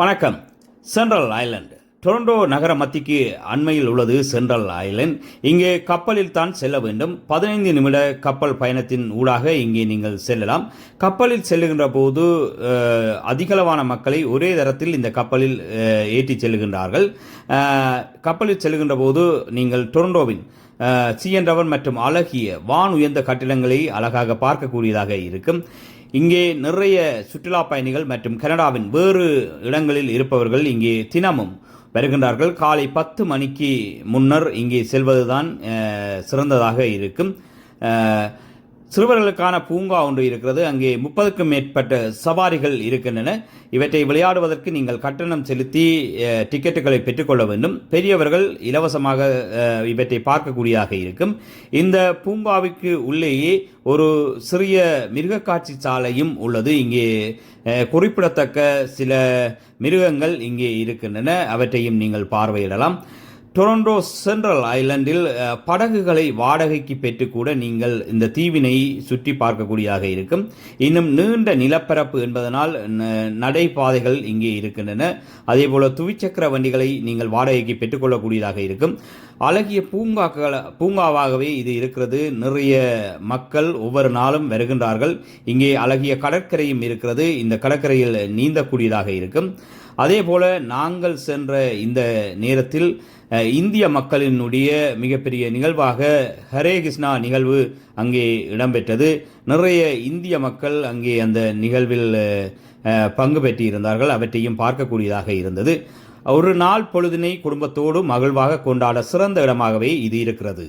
வணக்கம். Central Island Toronto நகர மத்திக்கு அண்மையில் உள்ளது சென்ட்ரல் ஐலண்ட். இங்கே கப்பலில் தான் செல்ல வேண்டும். 15 நிமிட கப்பல் பயணத்தின் ஊடாக இங்கே நீங்கள் செல்லலாம். கப்பலில் செல்லுகின்ற போது அதிகளவான மக்களை ஒரே தரத்தில் இந்த கப்பலில் ஏற்றி செல்லுகின்றார்கள். கப்பலில் செல்லுகின்ற போது நீங்கள் டொரண்டோவின் சிஎன் டவர் மற்றும் அழகிய வான் உயர்ந்த கட்டிடங்களை அழகாக பார்க்கக்கூடியதாக இருக்கும். இங்கே நிறைய சுற்றுலா பயணிகள் மற்றும் கனடாவின் வேறு இடங்களில் இருப்பவர்கள் இங்கே தினமும் வருகின்றார்கள். காலை 10 மணிக்கு முன்னர் இங்கே செல்வதுதான் சிறந்ததாக இருக்கும். சிறுவர்களுக்கான பூங்கா ஒன்று இருக்கிறது. அங்கே 30க்கும் மேற்பட்ட சவாரிகள் இருக்கின்றன. இவற்றை விளையாடுவதற்கு நீங்கள் கட்டணம் செலுத்தி டிக்கெட்டுகளை பெற்றுக்கொள்ள வேண்டும். பெரியவர்கள் இலவசமாக இவற்றை பார்க்கக்கூடியதாக இருக்கும். இந்த பூங்காவுக்கு உள்ளேயே ஒரு சிறிய மிருகக்காட்சி சாலையும் உள்ளது. இங்கே குறிப்பிடத்தக்க சில மிருகங்கள் இங்கே இருக்கின்றன. அவற்றையும் நீங்கள் பார்வையிடலாம். டொரண்டோ சென்ட்ரல் ஐலண்டில் படகுகளை வாடகைக்கு பெற்றுக்கூட நீங்கள் இந்த தீவினை சுற்றி பார்க்கக்கூடியதாக இருக்கும். இன்னும் நீண்ட நிலப்பரப்பு என்பதனால் நடைபாதைகள் இங்கே இருக்கின்றன. அதேபோல துவிச்சக்கர வண்டிகளை நீங்கள் வாடகைக்கு பெற்றுக்கொள்ளக்கூடியதாக இருக்கும். அழகிய பூங்காவாகவே இது இருக்கிறது. நிறைய மக்கள் ஒவ்வொரு நாளும் வருகின்றார்கள். இங்கே அழகிய கடற்கரையும் இருக்கிறது. இந்த கடற்கரையில் நீந்தக்கூடியதாக இருக்கும். அதே போல நாங்கள் சென்ற இந்த நேரத்தில் இந்திய மக்களினுடைய மிகப்பெரிய நிகழ்வாக ஹரே கிருஷ்ணா நிகழ்வு அங்கே இடம்பெற்றது. நிறைய இந்திய மக்கள் அங்கே அந்த நிகழ்வில் பங்கு பெற்றிருந்தார்கள். அவற்றையும் பார்க்கக்கூடியதாக இருந்தது. ஒரு நாள் பொழுதினை குடும்பத்தோடு மகிழ்வாக கொண்டாட சிறந்த இடமாகவே இது இருக்கிறது.